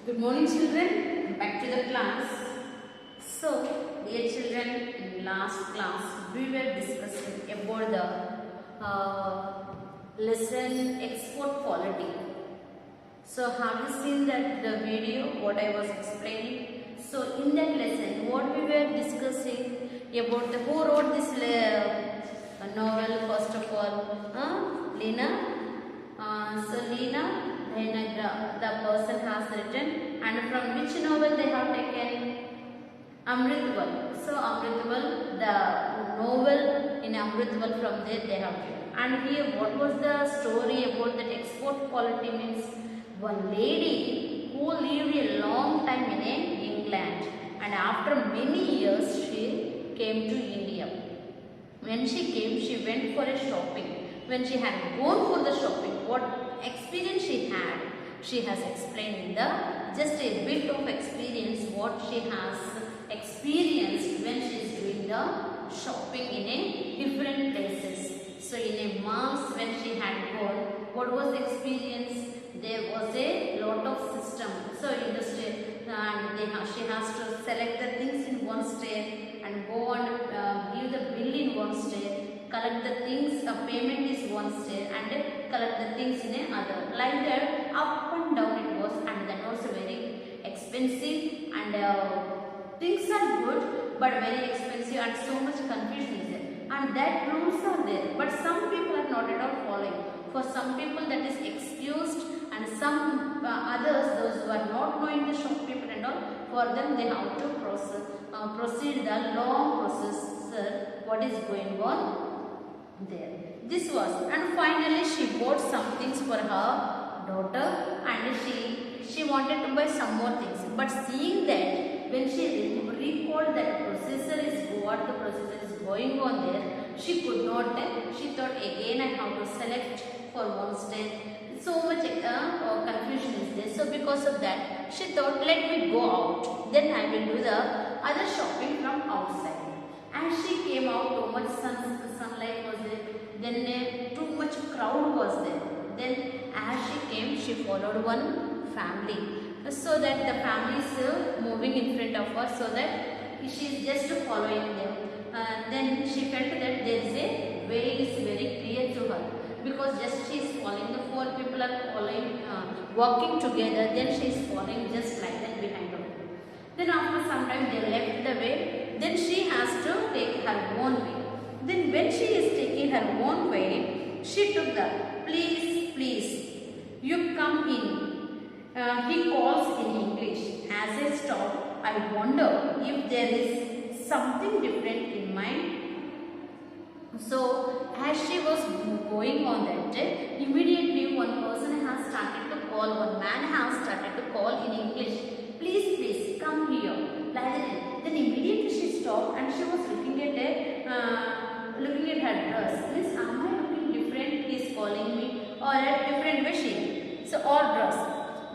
Good morning children, back to the class. So, dear children, in last class we were discussing about the lesson export quality. So, have you seen that the video what I was explaining? So, in that lesson what we were discussing about the who wrote this novel first of all, Lena. So Lena Dhyanagra, the person has written, and from which novel they have taken? Amritval. So Amritval, the novel in Amritval, from there they have taken. And here what was the story about that export quality means? One lady who lived a long time in England, and after many years she came to India. When she came, she went for a shopping. When she had gone for the shopping, what experience she has explained in the just a bit of experience what she has experienced when she is doing the shopping in a different places. So in a malls when she had gone, what was the experience? There was a lot of system. So in the state, and she has to select the things in one state and go and give the bill in one state, collect the things, payment is one state, and collect the things in another. Like that, up and down it was, and that was very expensive, and things are good but very expensive, and so much confusion is there. And that rules are there, but some people are not at all following. For some people that is excused, and some others, those who are not knowing the shop people and all, for them they have to proceed the long process what is going on there. This was, and finally she bought some things for her daughter, and she wanted to buy some more things. But seeing that when she recalled that processor is what the processor is going on there, she could not. She thought again I have to select for one step. So much confusion is there. So because of that, she thought, let me go out. Then I will do the other shopping from outside. And she came out. Too much sunlight was there. Then too much crowd was there. Then as she came, she followed one family. So that the family is moving in front of her. So that she is just following them. Then she felt that there is a way is very clear to her. Because just she is following, the four people are following, walking together, then she is following just like that behind her. Then after some time they left the way, then she has to take her own way. Then when she is taking her own way, she took the, please, you come in. He calls in English. As I stop, I wonder if there is something different in my. So as she was going on that day, immediately one person has started to call, one man has started to call in English, please come here. Like that. Then immediately she stopped and she was looking at her dress. Miss, am I looking different? He is calling me, or a different way. So all dress.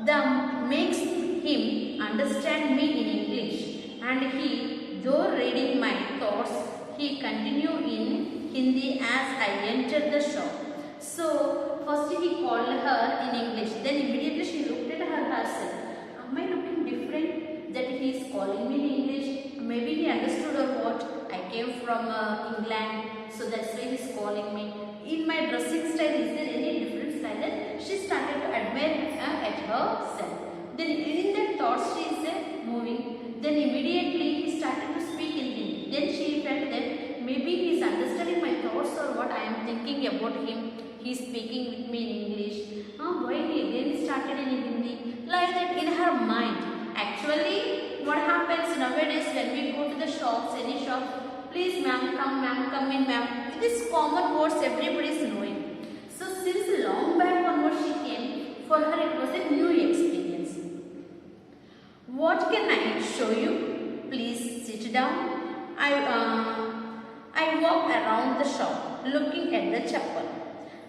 That makes him understand me in English, and he, though reading my thoughts, he continued in Hindi as I entered the shop. So first he called her in English. Then immediately she looked at herself. Am I looking different that he is calling me in English? Maybe he understood or what? I came from England, so that's why he is calling me. In my dressing style, is there any different style? That she started to admire at herself. Then in that thoughts she is moving. Then immediately he started to speak in Hindi. Then she felt that maybe he is understanding my thoughts or what I am thinking about him. He is speaking with me in English. Why he again started in Hindi? Like that in her mind. Actually, what happens nowadays when we go to the shops, any shop, please ma'am, come in ma'am. This common words everybody is knowing. So since long back onwards she came, for her it was a new experience. What can I show you? Please sit down. I walked around the shop looking at the chapel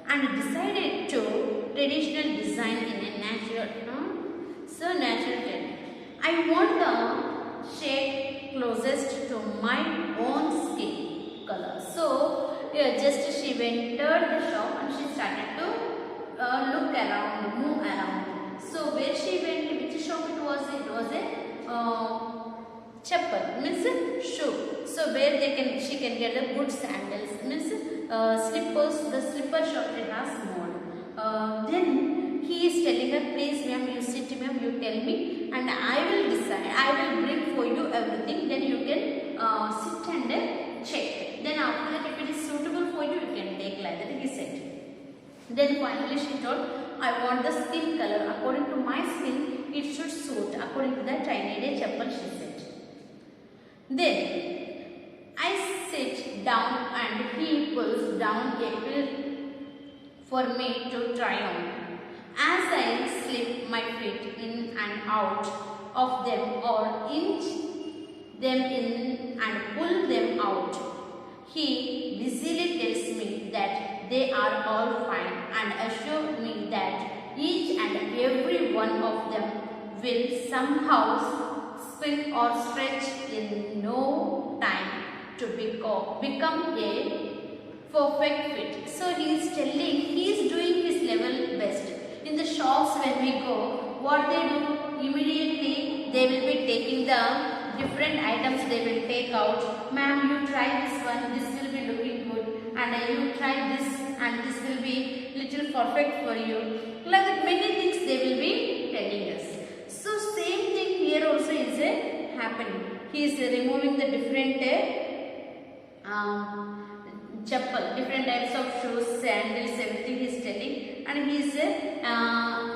and decided to traditional design in a natural trend. I want the shade closest to my own skin color. So just she entered the shop and she started to look around, move around. So where she went, which shop it was? chappal means shoe. So where she can get a good sandals means slippers. The slipper shop it has more. Then he is telling her, please ma'am, you sit ma'am, you tell me and I will decide. I will bring for you everything. Then you can sit and check. Then after that, if it is suitable for you, you can take like that. He said. Then finally she told, I want the skin color. According to my skin, it should suit. According to that, I need a chappal, she said. Then I sit down and he pulls down a pill for me to try on. As I slip my feet in and out of them or inch them in and pull them out, he busily tells me that they are all fine and assures me that each and every one of them will somehow spin or stretch in no time to become a perfect fit. So he is telling, he is doing his level best. In the shops when we go, what they do, immediately they will be taking the different items, they will take out. Ma'am, you try this one, this will be looking good, and you try this and this will be little perfect for you. Like that many things they will be telling us. So same thing here also is happening. He is removing the different chappal, different types of shoes, sandals, everything he is telling, and he is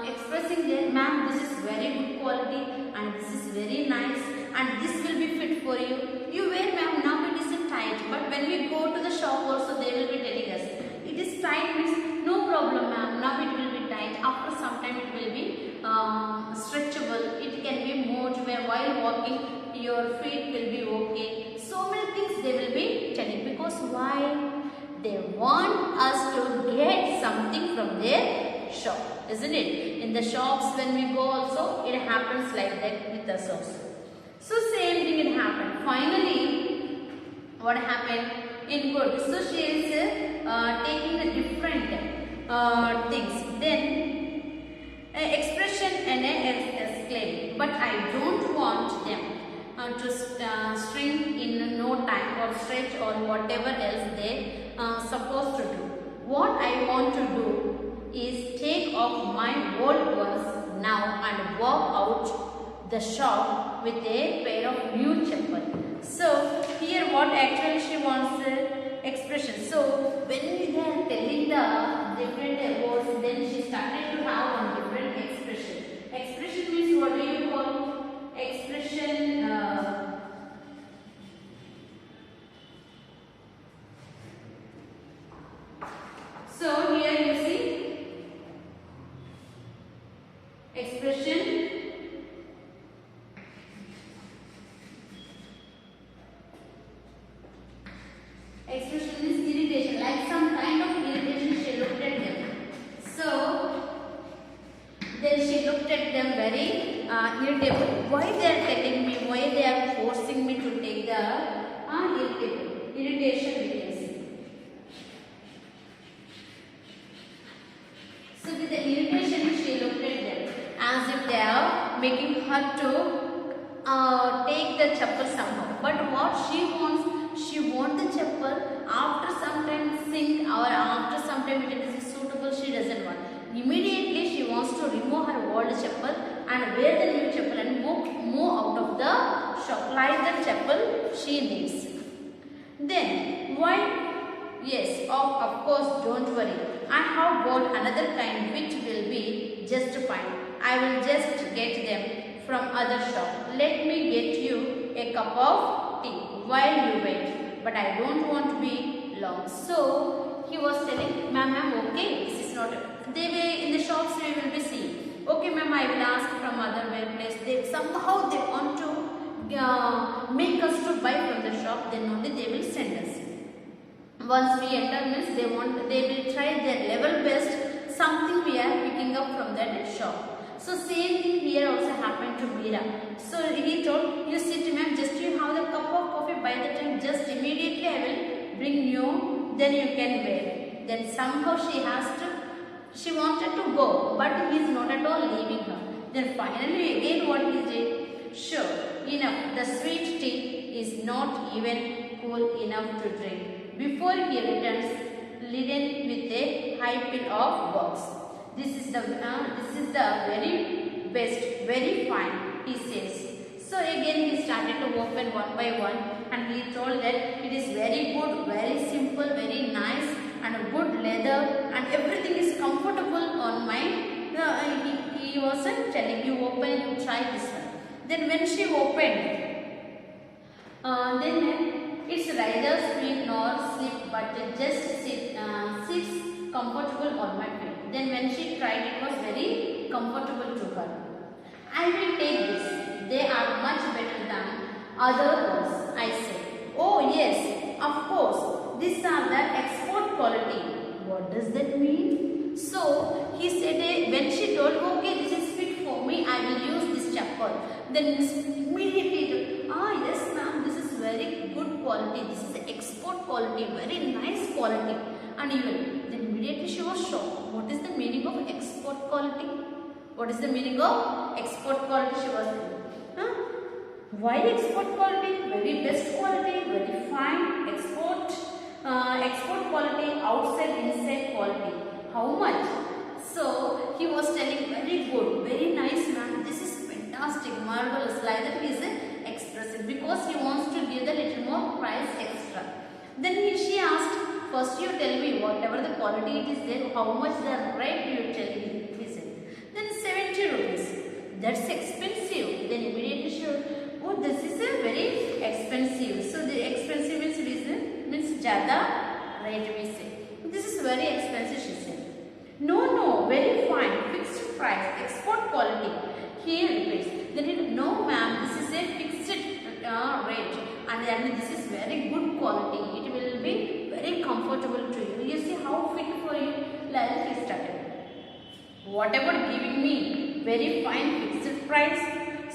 expressing that, ma'am, this is very good quality and this is very nice and this will be fit for you. You wear ma'am, now it is tight, but when we go to the shop also they will be telling us, it is tight means no problem ma'am, now it will be tight, after some time it will be stretchable, it can be moved while walking, your feet will be okay. So many things they will be telling, because why? They want us to get something from their shop, isn't it? In the shops when we go also, it happens like that with us also. So same thing it happened. Finally, what happened in good? So she is taking the different things. Then expression and exclaim. But I don't want them to string in no time or stretch or whatever else they supposed to do. What I want to do is take off my old ones now and walk out the shop with a pair of new chappal. So here what actually she wants expression. So when they are telling the different words, then she started to have one different expression. Expression means what do you call? Expression so here you see expression. Expression is irritation, like some kind of irritation she looked at them. So then she looked at them very irritable. Why they are telling me, why they are forcing me to take the irritation we can see. So with the irritation she looked at them as if they are making her to take the chappal somehow. But what she wants, she wants the chappal after some time sink or after some time it is suitable, she doesn't want. Immediately she wants to remove her old chappal and wear the new chappal and move out of the shop like the chappal she needs. Then why? Yes, of course, don't worry. I have bought another kind which will be just fine. I will just get them from other shop. Let me get you a cup of tea while you wait. But I don't want to be long. So he was telling, ma'am, okay, this is not. They were in the shops we will be seeing. Okay, ma'am, I will ask from other place. They somehow they want to make us to buy from the shop. Then only they will send us. Once we enter means they will try their level best. Something we are picking up from that shop. So same thing here also happened to Meera. So he told, you sit ma'am, just you have the cup of coffee, by the time just immediately I will bring you, then you can wear. Then somehow she wanted to go, but he is not at all leaving her. Then finally again what he did? Sure, enough. The sweet tea is not even cool enough to drink. Before he returns, laden with a high pile of books. This is the very best, very fine, he says. So again he started to open one by one, and he told that it is very good, very simple, very nice, and a good leather, and everything is comfortable on my. He wasn't telling you open, you try this one. Then when she opened, then it's neither sweet nor sleep, but it just sits comfortable on my feet. Then when she tried, it was very comfortable to her. I will take this. They are much better than other ones, I said. Oh yes, of course. These are the export quality. What does that mean? So he said, when she told, okay, this is fit for me, I will use this chappal. Then immediately, yes ma'am, this is very good quality. This is export quality, very nice quality. And even then immediately she was shocked. What is the meaning of export quality? What is the meaning of export quality? She was saying. Why export quality? Very best quality, very fine. Export quality, outside, inside quality. How much? So he was telling very good, very nice ma'am. This is fantastic, marvelous. Like that he is expressive because he wants to give the little more price extra. Then she asked, first you tell me whatever the quality it is there, how much the rate you tell me. He said. Then 70 rupees. That's expensive. Then immediately she said, oh, this is a very expensive. So the expensive means jada rate we say. This is very expensive, she said. No, very fine, fixed price, export quality. He repeats. Then he, no ma'am, this is a fixed rate, and then this is very good quality. It will be very comfortable to you. You see how fit for you. Like he started. What about giving me very fine fixed price?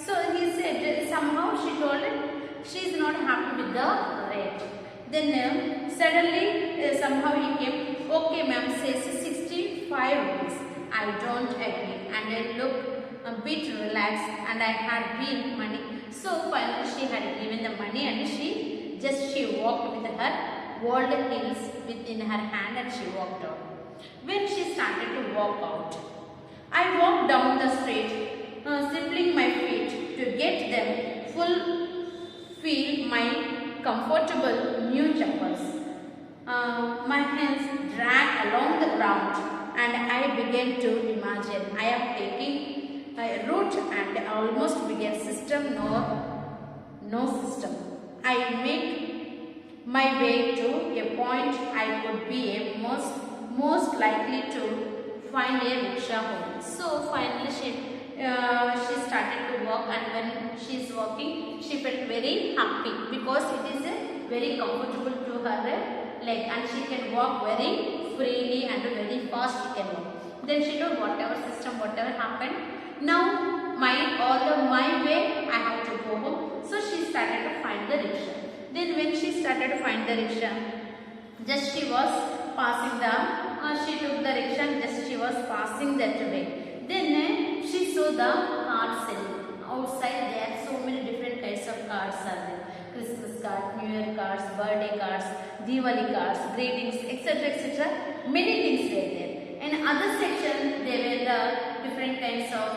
So he said, somehow she told him she is not happy with the rate. Then suddenly somehow he came, okay ma'am, says 65 rupees. I don't agree, and I looked a bit relaxed, and I had been money. So finally she had given the money, and she walked with her world heels within her hand, and she walked out. When she started to walk out, I walked down the street, shuffling my feet to get them feel my comfortable new chappals. My hands dragged along the ground, and I began to imagine I am taking a route, and I almost began system no system. I make my way to a point I could be a most likely to find a rickshaw home. So finally she started to walk, and when she is walking, she felt very happy because it is very comfortable to her leg, and she can walk very freely and very fast she can walk. Then she told whatever system, whatever happened, now my way I have to go home. So she started to find the rickshaw. Then when she started to find the rickshaw, just she was passing she took the rickshaw, just she was passing that way. Then she saw the card selling. Outside there are so many different kinds of cards are there. Christmas card, New Year cards, birthday cards, Diwali cards, greetings, etc. etc. Many things were there. In other section, there were the different kinds of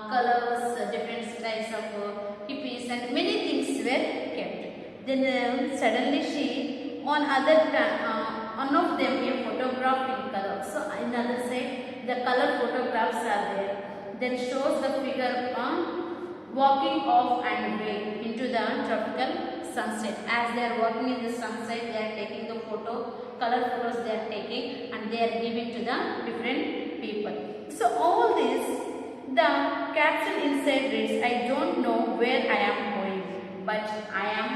colors, different types of hippies, and many things were kept. Then suddenly she, on one of them a photograph in color. So another side, the color photographs are there. Then shows the figure walking off and away into the tropical sunset. As they are walking in the sunset, they are taking the color photos they are taking, and they are giving to the different people. So all this, the caption inside reads, I don't know where I am going, but I am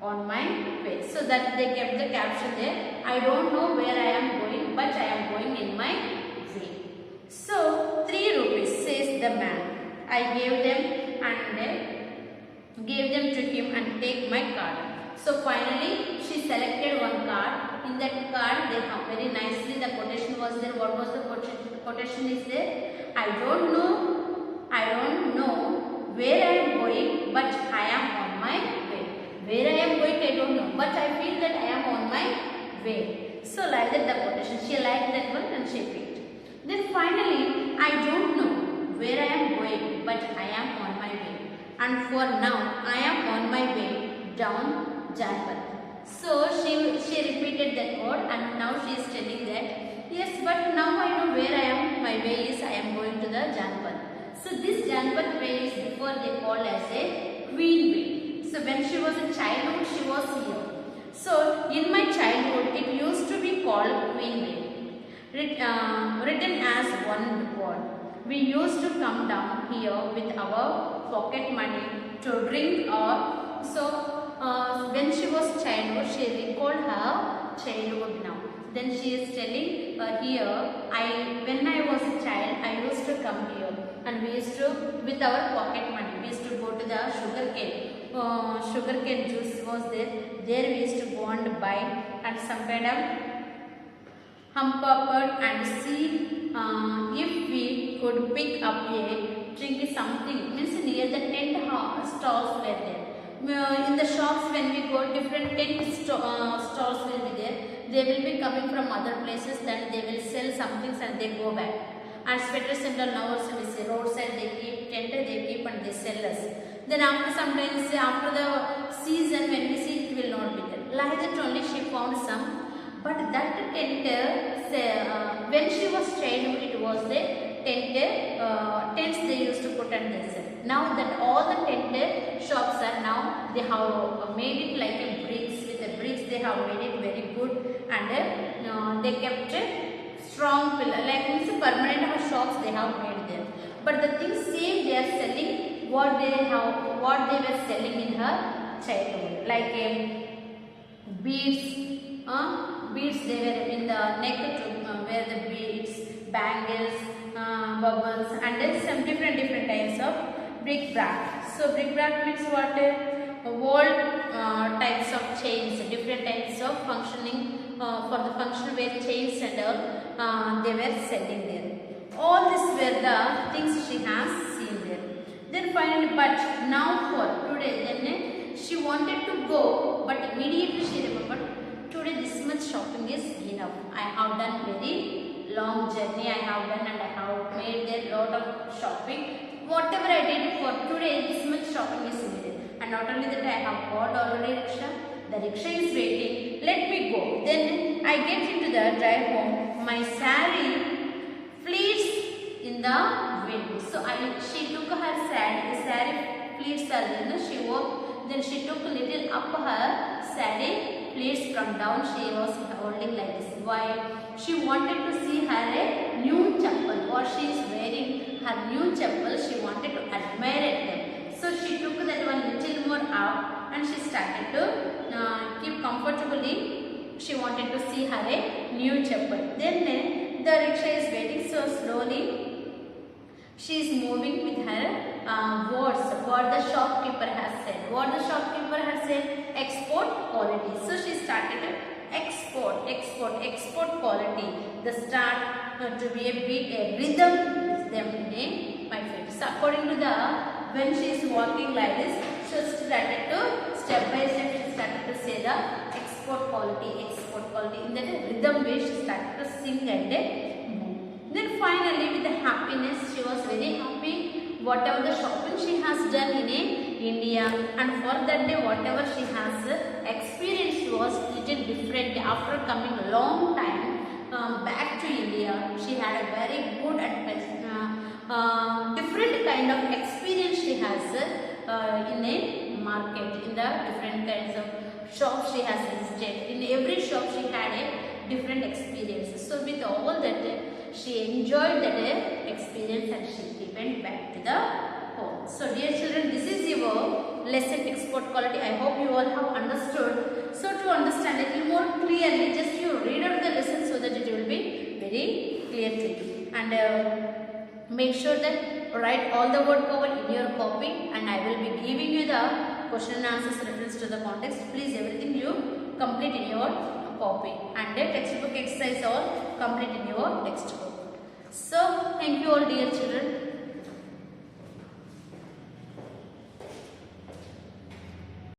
on my way. So that they kept the caption there, I don't know where I am going, but I am going in my way. So 3 rupees, says the man. I gave them to him and take my card. So finally she selected one card. In that card they have very nicely the quotation was there. What was the quotation is there? I don't know where I am going, wear. So like that the quotation, she liked that one and she picked. Then finally, I don't know where I am going, but I am on my way. And for now, I am on my way down Janpat. So she repeated that word and now she is telling that, yes, but now I know where I am. My way is I am going to the Janpat. So this Janpat way is before they called as a Queen way. So when she was a childhood, she was here. So in my childhood, it used to be called Queen way. Written as one word. We used to come down here with our pocket money to drink or when she was childhood, she recalled her childhood now. Then she is telling here, when I was a child, I used to come here and we used to, with our pocket money, we used to go to the sugar cane juice was there. There we used to go and buy and some kind of hump and see if we could pick up a drink something. Means near the tent stalls were there. In the shops when we go, different tent stalls will be there. They will be coming from other places, then they will sell something and they go back. And sweater center now also we see roadside they keep tent, they keep and they sell us. Then after sometimes after the season when we see it will not be there. Like that only she found some. But that tent, when she was childhood, it was the tents they used to put and they sell. Now that all the tent shops are now, they have made it like a bricks. With the bricks they have made it very good and they kept a strong pillar. Like means permanent shops they have made there. But the things same they are selling what they were selling in her childhood. Like beads. Beads they were in the neck to wear the beads, bangles, bubbles, and then some different types of bric-a-brac. So bric-a-brac means what? Wall types of chains, different types of functioning for the functional wear chains and all they were selling there. All these were the things she has seen there. Then finally, but now for today, then she wanted to go, but immediately she remembered. Today this much shopping is enough. I have done very long journey I have done and I have made a lot of shopping. Whatever I did for today, this much shopping is needed. And not only that, I have got already rickshaw. The rickshaw is waiting. Let me go. Then I get into the drive home. My saree fleets in the wind. So she took her saree fleets are there. She wore. Then she took a little up her saree. Plates from down she was holding like this. Why? She wanted to see her a new chappal. What she is wearing, her new chappal, she wanted to admire them. So she took that one little more up and she started to keep comfortably. She wanted to see her a new chappal. Then the rickshaw is waiting, so slowly she is moving with her words, what the shopkeeper has said. What the shopkeeper has said? Export quality. So she started export quality. The start to be a beat, a rhythm is them in my feet. So according to the, when she is walking like this, she started to, step by step, she started to say the export quality. In that rhythm way, she started to sing and move. Then finally, with the happiness, she was very happy. Whatever the shopping she has done in India, and for that day whatever she has experienced was little different. After coming a long time back to India, she had a very good and different kind of experience she has in a market, in the different kinds of shops she has visited. In every shop she had a different experience. So with all that, she enjoyed that experience and she went back to the home. So dear children, this is your lesson export quality. I hope you all have understood. So to understand a little more clearly, just you read out the lesson so that it will be very clear to you. And make sure that write all the word power in your copy, and I will be giving you the question and answers reference to the context. Please everything you complete in your copy, and the textbook exercise all complete in your textbook. So thank you all dear children.